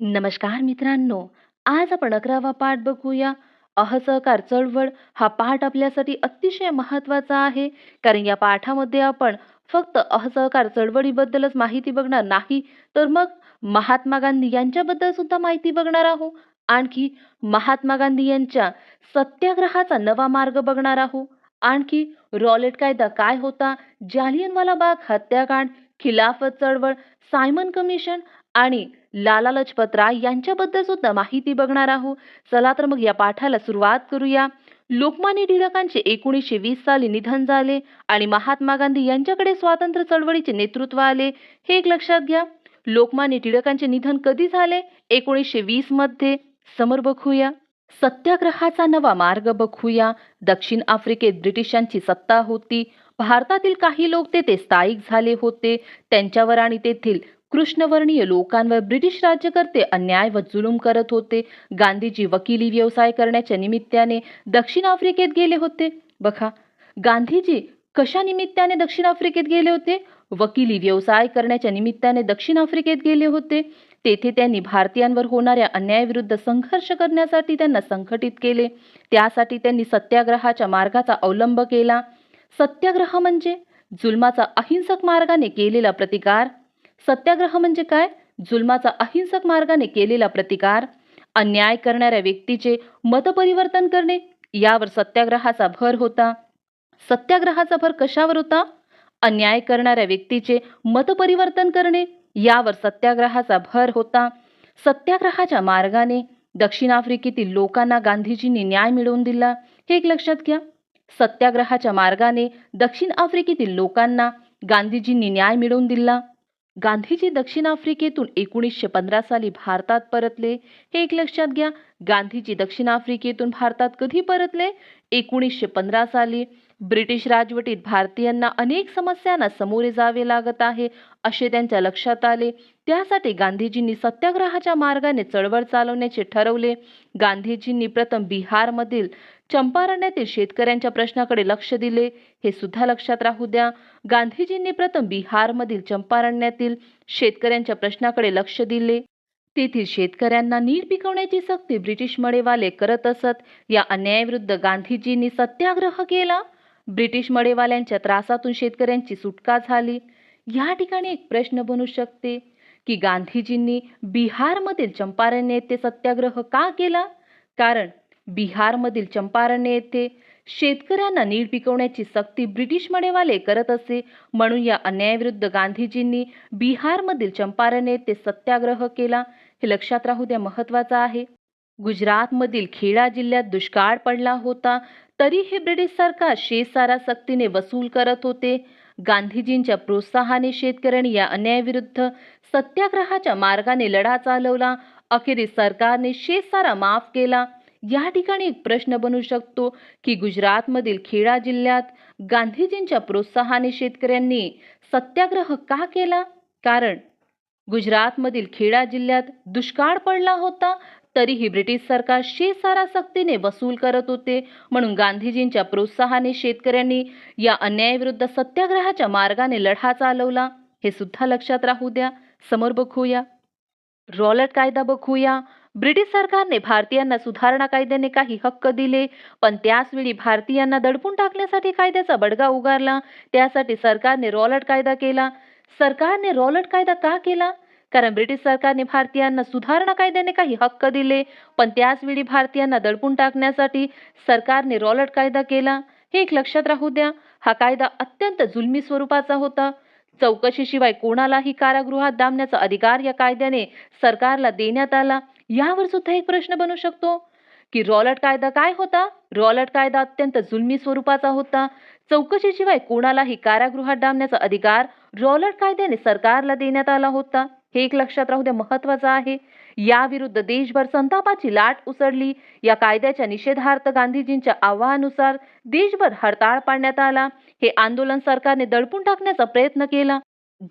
नमस्कार मित्रांनो, आज आपण 11वा पाठ बघूया. असहकार चळवळ हा पाठ आपल्यासाठी अतिशय महत्त्वाचा आहे. कारण या पाठामध्ये आपण फक्त असहकार चळवळीबद्दलच माहिती बघणार नाही, तर मग महात्मा गांधी यांच्याबद्दल सुद्धा माहिती बघणार आहोत. आणखी महात्मा गांधी यांच्या सत्याग्रहाचा नवा मार्ग बघणार आहोत. आणखी रॉलेट कायदा काय होता, जालियनवाला बाग हत्याकांड, खिलाफत चळवळ, सायमन कमिशन आणि लाला लजपत राय यांच्याबद्दल सुद्धा माहिती बघणार आहोत. चला तर मग या पाठाला सुरुवात करूया. लोकमान्य टिळकांचे 1920 साली निधन झाले आणि महात्मा गांधी यांच्याकडे स्वातंत्र्य चळवळीचे नेतृत्व आले. हे एक लक्षात घ्या. लोकमान्य टिळकांचे निधन कधी झाले? 1920 मध्ये. समोर बघूया. सत्याग्रहाचा नवा मार्ग बघूया. दक्षिण आफ्रिकेत ब्रिटिशांची सत्ता होती. भारतातील काही लोक तेथे स्थायिक झाले होते. त्यांच्यावर आणि तेथील कृष्णवर्णीय लोकांवर ब्रिटिश राज्यकर्ते अन्याय व जुलूम करत होते. गांधीजी वकिली व्यवसाय करण्याच्या निमित्ताने दक्षिण आफ्रिकेत गेले होते. बघा, गांधीजी कशा निमित्ताने दक्षिण आफ्रिकेत गेले होते? वकिली व्यवसाय करण्याच्या निमित्ताने दक्षिण आफ्रिकेत गेले होते. तेथे त्यांनी भारतीयांवर होणाऱ्या अन्यायाविरुद्ध संघर्ष करण्यासाठी त्यांना संघटित केले. त्यासाठी त्यांनी सत्याग्रहाच्या मार्गाचा अवलंब केला. सत्याग्रह म्हणजे जुलमाचा अहिंसक मार्गाने केलेला प्रतिकार. सत्याग्रह म्हणजे काय? जुलमाचा अहिंसक मार्गाने केलेला प्रतिकार. अन्याय करणाऱ्या व्यक्तीचे मतपरिवर्तन करणे यावर सत्याग्रहाचा भर होता. सत्याग्रहाचा भर कशावर होता? अन्याय करणाऱ्या व्यक्तीचे मतपरिवर्तन करणे यावर सत्याग्रहाचा भर होता. सत्याग्रहाच्या मार्गाने दक्षिण आफ्रिकेतील लोकांना गांधीजींनी न्याय मिळवून दिला. हे एक लक्षात घ्या. सत्याग्रहाच्या मार्गाने दक्षिण आफ्रिकेतील लोकांना गांधीजींनी न्याय मिळवून दिला. गांधीजी दक्षिण आफ्रिकेतून 1915 साली भारतात परतले. हे एक लक्षात घ्या. गांधीजी दक्षिण आफ्रिकेतून भारतात कधी परतले? 1915 साली. ब्रिटिश राजवटीत भारतीयांना अनेक समस्यांना सामोरे जावे लागत आहे असे त्यांच्या लक्षात आले. त्यासाठी गांधीजींनी सत्याग्रहाच्या मार्गाने चळवळ चालवण्याचे ठरवले. गांधीजींनी प्रथम बिहारमधील चंपारण्यातील शेतकऱ्यांच्या प्रश्नाकडे लक्ष दिले. हे सुद्धा लक्षात राहू द्या. गांधीजींनी प्रथम बिहारमधील चंपारण्यातील शेतकऱ्यांच्या प्रश्नाकडे लक्ष दिले. तेथील शेतकऱ्यांना नीट पिकवण्याची सक्ती ब्रिटिश मडेवाले करत असत. या अन्यायाविरुद्ध गांधीजींनी सत्याग्रह केला. ब्रिटिश मडेवाल्यांच्या त्रासातून शेतकऱ्यांची सुटका झाली. या ठिकाणी एक प्रश्न बनू शकते की गांधीजींनी बिहारमधील चंपारण्य येथे सत्याग्रह का केला? कारण बिहारमधील चंपारण्य येथे शेतकऱ्यांना नीट पिकवण्याची सक्ती ब्रिटिश मडेवाले करत असे. म्हणून या अन्यायाविरुद्ध गांधीजींनी बिहारमधील चंपारण्य येथे सत्याग्रह केला. हे लक्षात राहू द्या, महत्त्वाचं आहे. गुजरातमधील खेडा जिल्ह्यात दुष्काळ पडला होता. तरीही ब्रिटिश सरकार शेतसारा सक्तीने वसूल करत होते. गांधीजींच्या प्रोत्साहाने शेतकऱ्यांनी या अन्यायाविरुद्ध सत्याग्रहाच्या मार्गाने लढा चालवला. अखेरीस सरकारने शेतसारा माफ केला. या ठिकाणी एक प्रश्न बनू शकतो की गुजरातमधील खेडा जिल्ह्यात गांधीजींच्या प्रोत्साहाने शेतकऱ्यांनी सत्याग्रह का केला? कारण गुजरातमधील खेडा जिल्ह्यात दुष्काळ पडला होता. तरीही ब्रिटिश सरकार शेतसारा सक्तीने वसूल करत होते. म्हणून गांधीजींच्या प्रोत्साहाने शेतकऱ्यांनी या अन्यायाविरुद्ध सत्याग्रहाच्या मार्गाने लढा चालवला. हे सुद्धा लक्षात राहू द्या. समोर बघूया. रॉलेट कायदा बघूया. ब्रिटिश सरकारने भारतीयांना सुधारणा कायद्याने काही हक्क दिले, पण त्याचवेळी भारतीयांना दडपून टाकण्यासाठी कायद्याचा बडगा उगारला. त्यासाठी सरकारने रॉलेट कायदा केला. सरकारने रॉलेट कायदा का केला? कारण ब्रिटिश सरकारने भारतीयांना सुधारणा कायद्याने काही हक्क दिले, पण त्याचवेळी भारतीयांना दडपून टाकण्यासाठी सरकारने रॉलेट कायदा केला. हे एक लक्षात राहू द्या. हा कायदा अत्यंत जुलमी स्वरूपाचा होता. चौकशीशिवाय कोणालाही कारागृहात डांबण्याचा अधिकार या कायद्याने सरकारला देण्यात आला. यावर सुद्धा एक प्रश्न बनू शकतो की रॉलेट कायदा काय होता? रॉलेट कायदा अत्यंत जुलमी स्वरूपाचा होता. चौकशीशिवाय कोणालाही कारागृहात डांबण्याचा अधिकार रॉलेट कायद्याने सरकारला देण्यात आला होता. हे एक लक्षात राहू द्या, महत्त्वाचं आहे. याविरुद्ध देशभर संतापाची लाट उसळली. या कायद्याच्या निषेधार्थ गांधीजींच्या आवाहनानुसार देशभर हरताळ पाडण्यात आला. हे आंदोलन सरकारने दडपून टाकण्याचा प्रयत्न केला.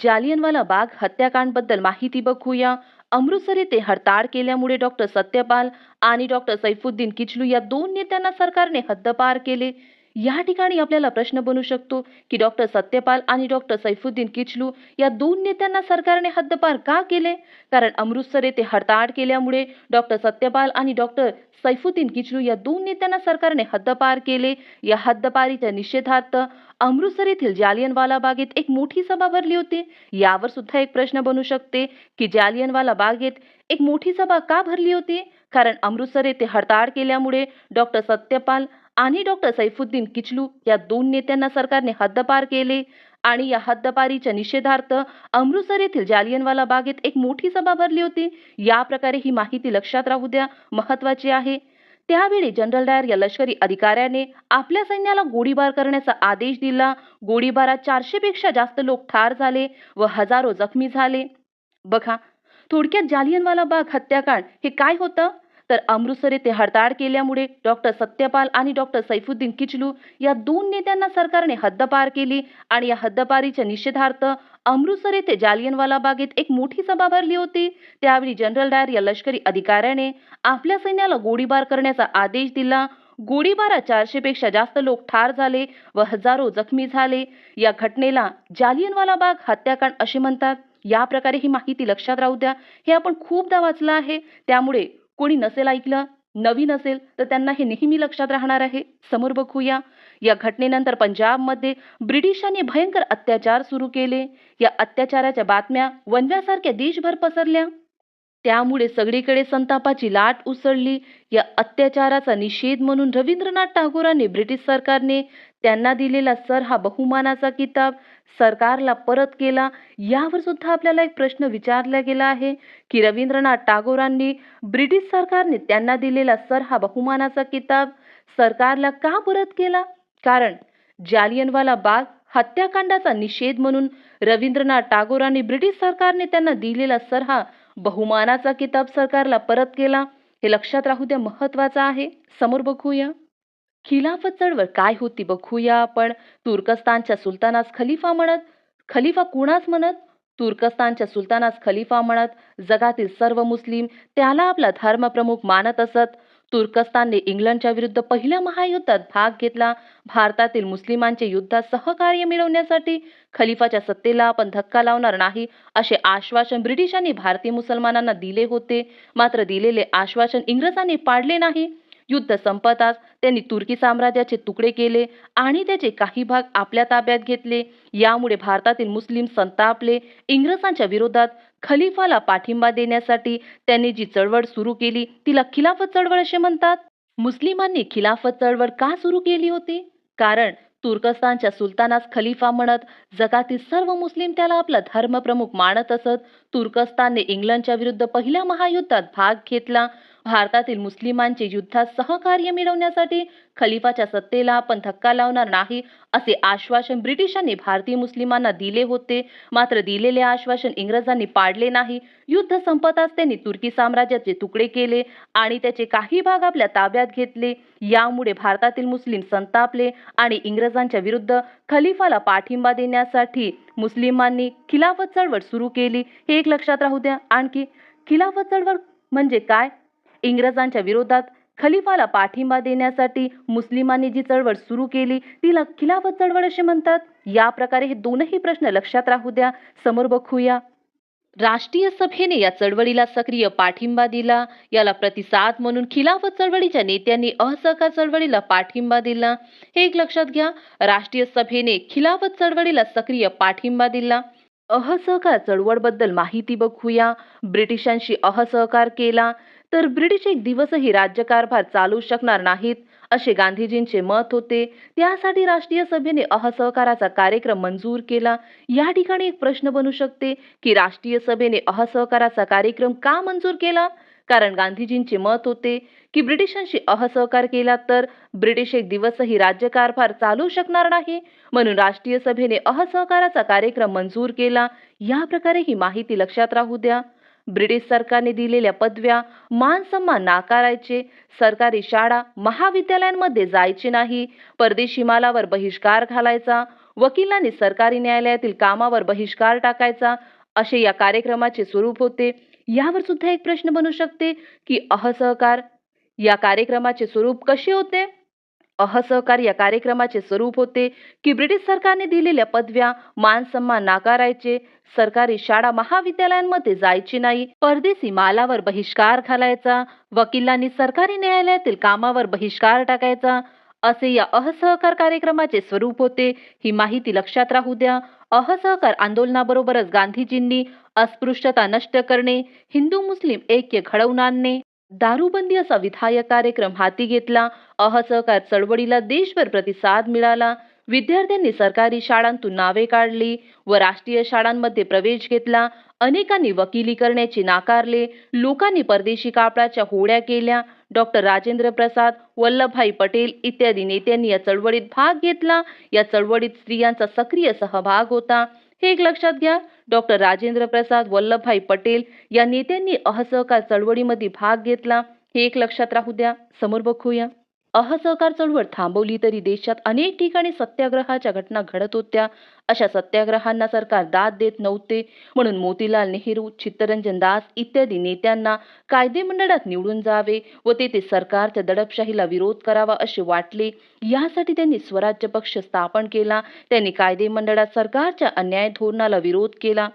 जालियनवाला बाग हत्याकांडबद्दल माहिती बघूया. अमृतसर येथे हरताळ केल्यामुळे डॉक्टर सत्यपाल आणि डॉक्टर सैफुद्दीन किचलू या दोन नेत्यांना सरकारने हद्दपार केले. या ठिकाणी आपल्याला प्रश्न बनू शकतो की डॉक्टर सत्यपाल आणि डॉक्टर सैफुद्दीन किचलू या दोन नेत्यांना सरकारने हद्दपार का केले? कारण अमृतसर येथे हडताळ केल्यामुळे डॉक्टर सत्यपाल आणि डॉक्टर सैफुद्दीन किचलू या दोन नेत्यांना सरकारने हद्दपार केले. या हद्दपारीच्या निषेधार्थ अमृतसर येथील जालियनवाला बागेत एक मोठी सभा भरली होती. यावर सुद्धा एक प्रश्न बनू शकते की जालियनवाला बागेत एक मोठी सभा का भरली होती? कारण अमृतसर येथे हडताळ केल्यामुळे डॉक्टर सत्यपाल आणि डॉक्टर सैफुद्दीन किचलू या दोन नेत्यांना सरकारने हद्दपार केले आणि या हद्दपारीच्या निषेधार्थ अमृतसर येथील जालियनवाला बागेत एक मोठी सभा भरली होती. या प्रकारे ही माहिती लक्षात राहू द्या, महत्वाची आहे. त्यावेळी जनरल डायर या लष्करी अधिकाऱ्याने आपल्या सैन्याला गोळीबार करण्याचा आदेश दिला. गोळीबारात 400 पेक्षा जास्त लोक ठार झाले व हजारो जखमी झाले. बघा, थोडक्यात जालियनवाला बाग हत्याकांड हे काय होतं? तर अमृतसर येथे हडताळ केल्यामुळे डॉक्टर सत्यपाल आणि डॉक्टर सैफुद्दीन किचलू या दोन नेत्यांना सरकारने हद्दपार केली आणि या हद्दपारीच्या निषेधार्थ अमृतसर येथे जालियनवाला बागेत एक मोठी सभा भरली होती. त्यावेळी जनरल डायर या लष्करी अधिकाऱ्याने आपल्या सैन्याला गोळीबार करण्याचा आदेश दिला. गोळीबारात 400 पेक्षा जास्त लोक ठार झाले व हजारो जखमी झाले. या घटनेला जालियनवाला बाग हत्याकांड असे म्हणतात. या प्रकारे ही माहिती लक्षात राहू द्या. हे आपण खूपदा वाचलं आहे, त्यामुळे कोणी नसेल ऐकलं, नवीन असेल तर त्यांना हे नेहमी लक्षात राहणार आहे. समोर बघूया. या घटनेनंतर पंजाबमध्ये ब्रिटिशांनी भयंकर अत्याचार सुरू केले. या अत्याचाराच्या बातम्या वणव्यासारख्या देशभर पसरल्या. त्यामुळे सगळीकडे संतापाची लाट उसळली. या अत्याचाराचा निषेध म्हणून रवींद्रनाथ टागोरांनी ब्रिटिश सरकारने त्यांना दिलेला सर हा बहुमानाचा किताब सरकारला परत केला. यावर सुद्धा आपल्याला एक प्रश्न विचारला गेला आहे की रवींद्रनाथ टागोरांनी ब्रिटिश सरकारने त्यांना दिलेला सर हा बहुमानाचा किताब सरकारला का परत केला? कारण जालियनवाला बाग हत्याकांडाचा निषेध म्हणून रवींद्रनाथ टागोरांनी ब्रिटिश सरकारने त्यांना दिलेला सर हा बहुमानाचा किताब सरकारला परत केला. हे लक्षात राहू द्या, महत्वाचं आहे. समोर बघूया. खिलाफत चळवळ काय होती बघूया आपण. तुर्कस्तानच्या सुलतानास खलिफा म्हणत. खलिफा कुणास म्हणत? तुर्कस्तानच्या सुलतानास खलिफा म्हणत. जगातील सर्व मुस्लिम त्याला आपला धर्मप्रमुख मानत असत. तुर्कस्तानने इंग्लंडच्या विरुद्ध पहिल्या महायुद्धात भाग घेतला. भारतातील मुस्लिमांचे युद्धात सहकार्य मिळवण्यासाठी खलिफाच्या सत्तेला आपण धक्का लावणार नाही असे आश्वासन ब्रिटिशांनी भारतीय मुसलमानांना दिले होते. मात्र दिलेले आश्वासन इंग्रजांनी पाळले नाही. युद्ध संपताच त्यांनी तुर्की साम्राज्याचे तुकडे केले आणि त्याचे काही भाग आपल्या ताब्यात घेतले. यामुळे भारतातील मुस्लिम संतापले. इंग्रजांच्या विरोधात खलिफाला पाठिंबा देण्यासाठी त्यांनी जी चळवळ सुरू केली तिला खिलाफत चळवळ असे म्हणतात. मुस्लिमांनी खिलाफत चळवळ का सुरू केली होती? कारण तुर्कस्तानच्या सुलतानास खलिफा म्हणत जगातील सर्व मुस्लिम त्याला आपला धर्मप्रमुख मानत असत. तुर्कस्तानने इंग्लंडच्या विरुद्ध पहिल्या महायुद्धात भाग घेतला. भारतातील मुस्लिमांचे युद्धात सहकार्य मिळवण्यासाठी खलिफाच्या सत्तेला आपण धक्का लावणार नाही असे आश्वासन ब्रिटिशांनी भारतीय मुस्लिमांना दिले होते. मात्र दिलेले आश्वासन इंग्रजांनी पाळले नाही. युद्ध संपताच त्यांनी तुर्की साम्राज्याचे तुकडे केले आणि त्याचे काही भाग आपल्या ताब्यात घेतले. यामुळे भारतातील मुस्लिम संतापले आणि इंग्रजांच्या विरुद्ध खलिफाला पाठिंबा देण्यासाठी मुस्लिमांनी खिलाफत चळवळ सुरू केली. हे एक लक्षात राहू द्या. आणखी खिलाफत चळवळ म्हणजे काय? इंग्रजांच्या विरोधात खलिफाला पाठिंबा देण्यासाठी मुस्लिमांनी जी चळवळ सुरू केली तिला खिलाफत चळवळ असे म्हणतात. या प्रकारे हे दोनही प्रश्न लक्षात राहू द्या. समोर बघूया. राष्ट्रीय सभेने या चळवळीला सक्रिय पाठिंबा दिला. याला प्रतिसाद म्हणून खिलाफत चळवळीच्या नेत्यांनी असहकार चळवळीला पाठिंबा दिला. हे एक लक्षात घ्या. राष्ट्रीय सभेने खिलाफत चळवळीला सक्रिय पाठिंबा दिला. असहकार चळवळबद्दल माहिती बघूया. ब्रिटिशांशी असहकार केला तर ब्रिटिश एक दिवसही राज्यकारभार चालू शकणार नाहीत असे गांधीजींचे मत होते. त्यासाठी राष्ट्रीय सभेने असहकाराचा कार्यक्रम मंजूर केला. या ठिकाणी एक प्रश्न बनू शकते की राष्ट्रीय सभेने असहकाराचा कार्यक्रम का मंजूर केला? कारण गांधीजींचे मत होते की ब्रिटिशांशी असहकार केला तर ब्रिटिश एक दिवसही राज्यकारभार चालू शकणार नाही, म्हणून राष्ट्रीय सभेने असहकाराचा कार्यक्रम मंजूर केला. या प्रकारे ही माहिती लक्षात राहू द्या. ब्रिटिश सरकारने दिलेल्या पदव्या मान सन्मान नाकारायचे. सरकारी शाळा महाविद्यालयांमध्ये जायचे नाही. परदेशी मालावर बहिष्कार घालायचा. वकिलांनी सरकारी न्यायालयातील कामावर बहिष्कार टाकायचा असे या कार्यक्रमाचे स्वरूप होते. यावर सुद्धा एक प्रश्न बनू शकते की असहकार या कार्यक्रमाचे स्वरूप कसे होते? असहकार या कार्यक्रमाचे स्वरूप होते की ब्रिटिश सरकारने दिलेल्या पदव्या मान सन्मान नाकारायचे, सरकारी शाळा महाविद्यालयांमध्ये जायची नाही, परदेशी मालावर बहिष्कार घालायचा, वकिलांनी सरकारी न्यायालयातील कामावर बहिष्कार टाकायचा, असे या असहकार कार्यक्रमाचे स्वरूप होते. ही माहिती लक्षात राहू द्या. असहकार आंदोलनाबरोबरच गांधीजींनी अस्पृश्यता नष्ट करणे, हिंदू मुस्लिम ऐक्य घडवून आणणे, दारूबंदी असा विधायक कार्यक्रम हाती घेतला. असहकार चळवळीला देशभर प्रतिसाद मिळाला. विद्यार्थ्यांनी सरकारी शाळांतून नावे काढली व राष्ट्रीय शाळांमध्ये प्रवेश घेतला. अनेकांनी वकिली करण्याचे नाकारले. लोकांनी परदेशी कापडाच्या होड्या केल्या. डॉक्टर राजेंद्र प्रसाद, वल्लभभाई पटेल इत्यादी नेत्यांनी या चळवळीत भाग घेतला. या चळवळीत स्त्रियांचा सक्रिय सहभाग होता. हे एक लक्षात घ्या. डॉक्टर राजेंद्र प्रसाद, वल्लभभाई पटेल या नेत्यांनी असहकार चळवळीमध्ये भाग घेतला. हे एक लक्षात राहू द्या. समोर बघूया. असहकार चळवळ थांबवली तरी देशात अनेक ठिकाणी सत्याग्रहाच्या घटना घडत होत्या. अशा सत्याग्रहांना सरकार दाद देत नव्हते. म्हणून मोतीलाल नेहरू, चित्तरंजन दास इत्यादी नेत्यांना कायदेमंडळात निवडून जावे व तेथे सरकारच्या दडपशाहीला विरोध करावा असे वाटले. यासाठी त्यांनी स्वराज्य पक्ष स्थापन केला. त्यांनी कायदेमंडळात सरकारच्या अन्याय धोरणाला विरोध केला.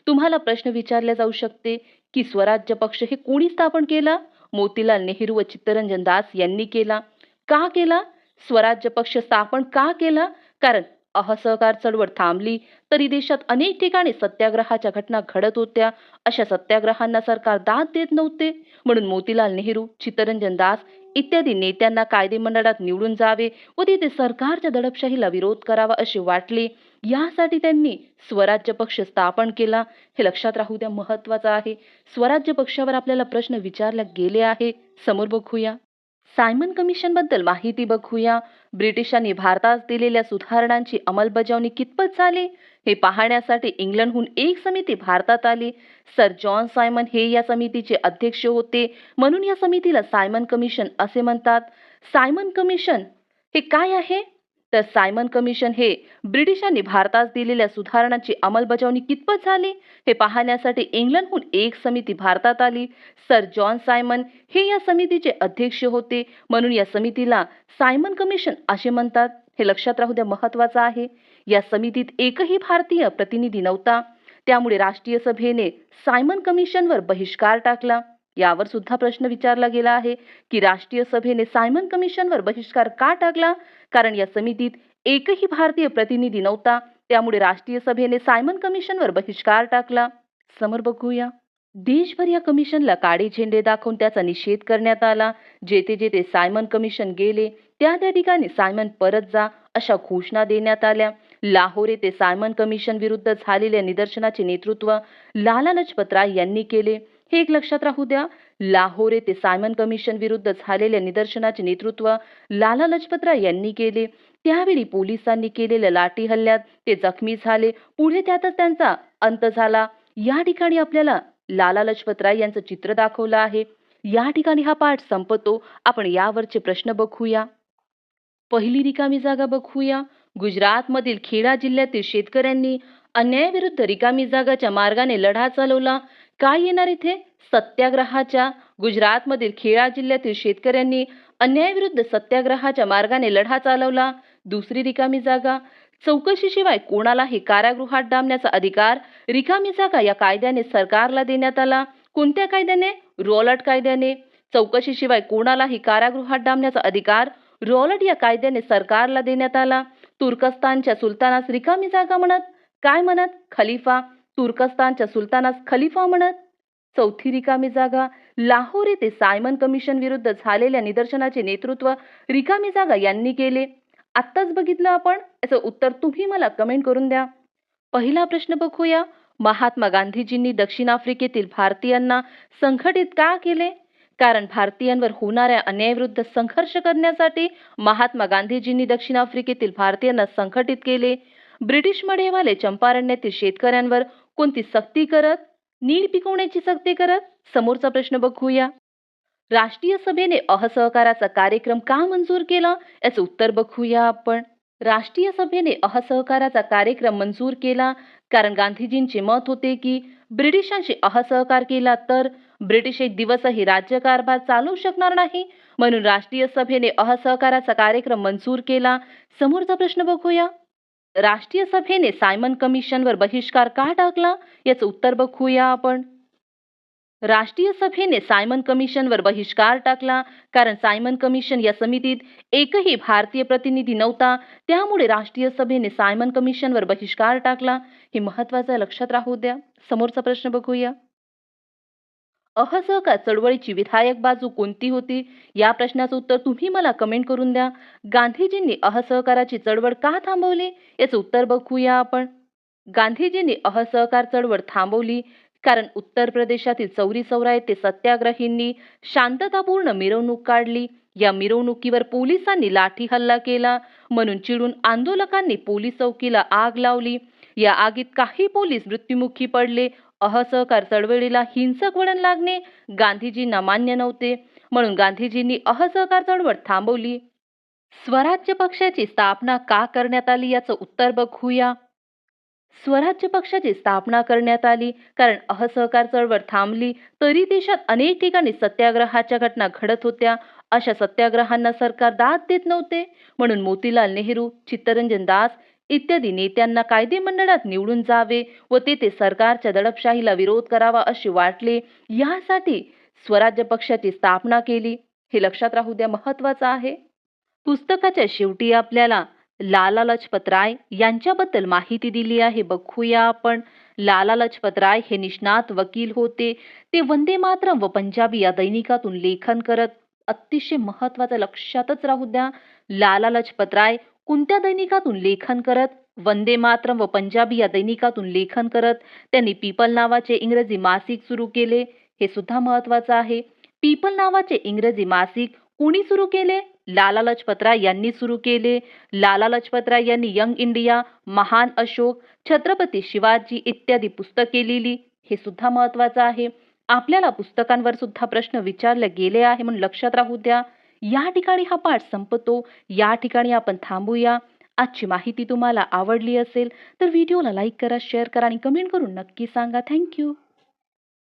तुम्हाला प्रश्न विचारला जाऊ शकते की स्वराज्य पक्ष हे कोणी स्थापन केला? मोतीलाल नेहरू व चित्तरंजन दास यांनी केला. का केला? स्वराज्य पक्ष स्थापन का केला? कारण असहकार चळवळ थांबली तरी देशात अनेक ठिकाणी सत्याग्रहाच्या घटना घडत होत्या. अशा सत्याग्रहांना सरकार दाद देत नव्हते. म्हणून मोतीलाल नेहरू, चित्तरंजन दास इत्यादी नेत्यांना कायदेमंडळात निवडून जावे व तिथे सरकारच्या दडपशाहीला विरोध करावा असे वाटले. यासाठी त्यांनी स्वराज्य पक्ष स्थापन केला. हे लक्षात राहू द्या, महत्वाचं आहे. स्वराज्य पक्षावर आपल्याला प्रश्न विचारले गेले आहे. समोर बघूया. सायमन कमिशन बद्दल माहिती बघूया. ब्रिटिशांनी भारतात दिलेल्या सुधारणांची अंमलबजावणी कितपत झाली हे पाहण्यासाठी इंग्लंडहून एक समिती भारतात आली. सर जॉन सायमन हे या समितीचे अध्यक्ष होते. म्हणून या समितीला सायमन कमिशन असे म्हणतात. सायमन कमिशन हे काय आहे? तर सायमन कमिशन हे ब्रिटिशांनी भारतात दिलेल्या सुधारणांची अंमलबजावणी कितपत झाली हे पाहण्यासाठी इंग्लंडहून एक समिती भारतात आली. सर जॉन सायमन हे या समितीचे अध्यक्ष होते. म्हणून या समितीला सायमन कमिशन असे म्हणतात. हे लक्षात राहू द्या, महत्वाचं आहे. या समितीत एकही भारतीय प्रतिनिधी नव्हता. त्यामुळे राष्ट्रीय सभेने सायमन कमिशनवर बहिष्कार टाकला. यावर सुद्धा प्रश्न विचारला गेला आहे की राष्ट्रीय सभेने सायमन कमिशनवर बहिष्कार का टाकला? कारण या समितीत एकही भारतीय प्रतिनिधी नव्हता. त्यामुळे राष्ट्रीय सभेने सायमन कमिशनवर बहिष्कार टाकला. समोर बघूया. देशभर या कमिशनला काळे झेंडे दाखवून त्याचा निषेध करण्यात आला. जेथे जेथे सायमन कमिशन गेले त्या त्या ठिकाणी सायमन परत जा अशा घोषणा देण्यात आल्या. लाहोर येथे सायमन कमिशन विरुद्ध झालेल्या निदर्शनाचे नेतृत्व लाला लजपत राय यांनी केले. हे एक लक्षात राहू द्या. लाहोर येथे सायमन कमिशन विरुद्ध झालेल्या निदर्शनाचे नेतृत्व लाला लजपत राय यांनी केले. त्यावेळी पोलिसांनी केलेल्या लाठी हल्ल्यात ते जखमी झाले. पुढे त्यातच त्यांचा अंत झाला. या ठिकाणी आपल्याला लाला लजपत राय यांचं चित्र दाखवलं आहे. या ठिकाणी हा पाठ संपतो. आपण यावरचे प्रश्न बघूया. पहिली रिकामी जागा बघूया. गुजरातमधील खेडा जिल्ह्यातील शेतकऱ्यांनी अन्यायाविरुद्ध रिकामी जागाच्या मार्गाने लढा चालवला. काय येणार इथे? सत्याग्रहाच्या. गुजरातमधील खेडा जिल्ह्यातील शेतकऱ्यांनी अन्यायाविरुद्ध सत्याग्रहाच्या मार्गाने लढा चालवला. दुसरी रिकामी जागा. चौकशीशिवाय कोणालाही कारागृहात डांबण्याचा अधिकार रिकामी जागा या कायद्याने सरकारला देण्यात आला. कोणत्या कायद्याने? रॉलट कायद्याने. चौकशीशिवाय कोणालाही कारागृहात डांबण्याचा अधिकार रॉलट या कायद्याने सरकारला देण्यात आला. तुर्कस्तानच्या सुलतानास रिकामी जागा म्हणत. काय म्हणत? खलिफा. तुर्कस्तानच्या सुलतानास खलिफा म्हणत. चौथी रिकामी जागा. लाहोर येथे सायमन कमिशन विरुद्ध झालेल्या निदर्शनाचे नेतृत्व रिकामी जागा यांनी केले. आत्ताच बघितलं आपण. याचं उत्तर तुम्ही मला कमेंट करून द्या. पहिला प्रश्न बघूया. महात्मा गांधीजींनी दक्षिण आफ्रिकेतील भारतीयांना संघटित का केले? कारण भारतीयांवर होणाऱ्या अन्यायाविरुद्ध संघर्ष करण्यासाठी महात्मा गांधीजींनी दक्षिण आफ्रिकेतील भारतीयांना संघटित केले. ब्रिटिश मडेवाले चंपारण्यातील शेतकऱ्यांवर कोणती सक्ती करत? नील पिकवण्याची सक्ती करत. समोरचा प्रश्न बघूया. राष्ट्रीय सभेने असहकाराचा कार्यक्रम का मंजूर केला? याचं उत्तर बघूया आपण. राष्ट्रीय सभेने असहकाराचा कार्यक्रम मंजूर केला कारण गांधीजींचे मत होते की ब्रिटिशांशी असहकार केला तर ब्रिटिश एक दिवसही राज्यकारभार चालू शकणार नाही, म्हणून राष्ट्रीय सभेने असहकाराचा कार्यक्रम मंजूर केला. समोरचा प्रश्न बघूया. राष्ट्रीय सभेने सायमन कमिशनवर बहिष्कार का टाकला? याचं उत्तर बघूया आपण. राष्ट्रीय सभेने सायमन कमिशनवर बहिष्कार टाकला कारण सायमन कमिशन या समितीत एकही भारतीय प्रतिनिधी नव्हता. त्यामुळे राष्ट्रीय सभेने सायमन कमिशनवर बहिष्कार टाकला. हे महत्त्वाचं आहे, लक्षात राहू द्या. समोरचा प्रश्न बघूया. असहकार चळवळीची विधायक बाजू कोणती होती? या प्रश्नाचं उत्तर तुम्ही मला कमेंट करून द्या. गांधीजींनी असहकाराची चळवळ का थांबवली? याचं उत्तर बघूया आपण. गांधीजींनी असहकार चळवळ थांबवली कारण उत्तर प्रदेशातील चौरी चौरा येथे सत्याग्रहींनी शांततापूर्ण मिरवणूक काढली. या मिरवणुकीवर पोलिसांनी लाठी हल्ला केला, म्हणून चिडून आंदोलकांनी पोलीस चौकीला आग लावली. या आगीत काही पोलीस मृत्युमुखी पडले. असहकार चळवळीला हिंसक वळण लागणे गांधीजींना मान्य नव्हते, म्हणून गांधीजींनी असहकार चळवळ थांबवली. स्वराज्य पक्षाची स्थापना का करण्यात आली? याचं उत्तर बघूया. स्वराज्य पक्षाची स्थापना करण्यात आली कारण असहकार चळवळ थांबली तरी देशात अनेक ठिकाणी सत्याग्रहाच्या घटना घडत होत्या. अशा सत्याग्रहांना सरकार दाद देत नव्हते, म्हणून मोतीलाल नेहरू, चित्तरंजन दास इत्यादी नेत्यांना कायदेमंडळात निवडून जावे व तेथे सरकारच्या दडपशाहीला विरोध करावा असे वाटले. यासाठी स्वराज्य पक्षाची स्थापना केली. हे लक्षात राहू द्या, महत्वाचं आहे. पुस्तकाच्या शेवटी आपल्याला लाला लजपत राय यांच्याबद्दल माहिती दिली आहे. बघूया आपण. लाला लजपत राय हे निष्णात वकील होते. ते वंदे मातरम व पंजाबी या दैनिकातून लेखन करत. अतिशय महत्वाचं, लक्षातच राहू द्या. लाला लजपत राय कोणत्या दैनिकातून लेखन करत? वंदे मातरम व पंजाबी या दैनिकातून लेखन करत. त्यांनी पीपल नावाचे इंग्रजी मासिक सुरू केले. हे सुद्धा महत्वाचं आहे. पीपल नावाचे इंग्रजी मासिक कोणी सुरू केले? लाला लजपत राय यांनी सुरू केले. लाला लजपत राय यांनी यंग इंडिया, महान अशोक, छत्रपती शिवाजी इत्यादी पुस्तके लिहिली. हे सुद्धा महत्वाचं आहे. आपल्याला पुस्तकांवर सुद्धा प्रश्न विचारले गेले आहे, म्हणून लक्षात राहू द्या. या ठिकाणी हा पाठ संपतो. या ठिकाणी आपण थांबूया. आजची माहिती तुम्हाला आवडली असेल तर व्हिडिओला लाईक करा, शेअर करा आणि कमेंट करून नक्की सांगा. थँक्यू.